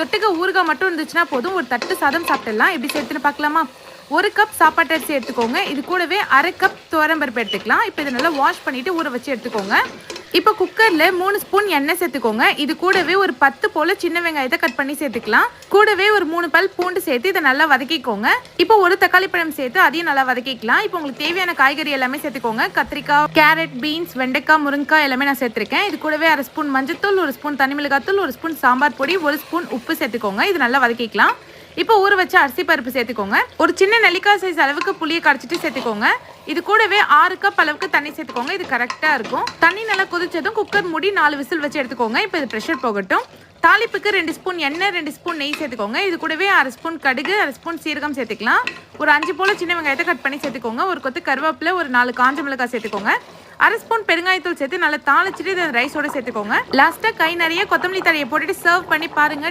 தொட்டுக்க ஊறுகாய் மட்டும் இருந்துச்சுன்னா போதும், ஒரு தட்டு சாதம் சாப்பிடலாம். எப்படி சேர்த்துன்னு பார்க்கலாமா? 1 கப் சாப்பாட்டு அரிசி எடுத்துக்கோங்க. இது கூடவே 1/2 கப் துவரம்பருப்பு எடுத்துக்கலாம். இப்போ இதை நல்லா வாஷ் பண்ணிட்டு ஊற வச்சு எடுத்துக்கோங்க. இப்போ குக்கரில் 3 ஸ்பூன் எண்ணெய் சேர்த்துக்கோங்க. இது கூடவே ஒரு 10 போல் சின்ன வெங்காயத்தை கட் பண்ணி சேர்த்துக்கலாம். கூடவே ஒரு 3 பல் பூண்டு சேர்த்து இதை நல்லா வதக்கிக்கோங்க. இப்போ ஒரு தக்காளி பழம் சேர்த்து அதையும் நல்லா வதக்கிக்கலாம். இப்போ உங்களுக்கு தேவையான காய்கறி எல்லாமே சேர்த்துக்கோங்க. கத்திரிக்காய், கேரட், பீன்ஸ், வெண்டைக்காய், முருங்கைக்காய் எல்லாமே நான் சேர்த்துருக்கேன். இது கூடவே 1/2 ஸ்பூன் மஞ்சத்தூள், 1 ஸ்பூன் தனி மிளகாத்தூள், 1 ஸ்பூன் சாம்பார் பொடி, 1 ஸ்பூன் உப்பு சேர்த்துக்கோங்க. இது நல்லா வதக்கிக்கலாம். இப்போ ஊற வச்ச அரிசி பருப்பு சேர்த்துக்கோங்க. ஒரு சின்ன நெல்லிக்காய் சைஸ் அளவுக்கு புளியை கரைச்சிட்டு சேர்த்துக்கோங்க. இது கூடவே 6 கப் அளவுக்கு தண்ணி சேர்த்துக்கோங்க. இது கரெக்டாக இருக்கும். தண்ணி நல்லா கொதிச்சதும் குக்கர் மூடி 4 விசில் வச்சு எடுத்துக்கோங்க. இப்போ இது ப்ரெஷர் போகட்டும். தாளிப்புக்கு 2 ஸ்பூன் எண்ணெய், 2 ஸ்பூன் நெய் சேர்த்துக்கோங்க. இது கூடவே 1/2 ஸ்பூன் கடுகு, 1/2 ஸ்பூன் சீரகம் சேர்த்துக்கலாம். ஒரு 5 போல சின்ன வெங்காயத்தை கட் பண்ணி சேர்த்துக்கோங்க. ஒரு கொத்து கருவேப்பிலை, ஒரு 4 காஞ்ச மிளகாய் சேர்த்துக்கோங்க. 1/2 ஸ்பூன் பெருங்காயத்தூள் சேர்த்து நல்லா தாளிச்சிட்டு இதை ரைஸோட சேர்த்துக்கோங்க. லாஸ்ட்டாக கை நிறைய கொத்தமல்லி தழையை போட்டுட்டு சர்வ் பண்ணி பாருங்க.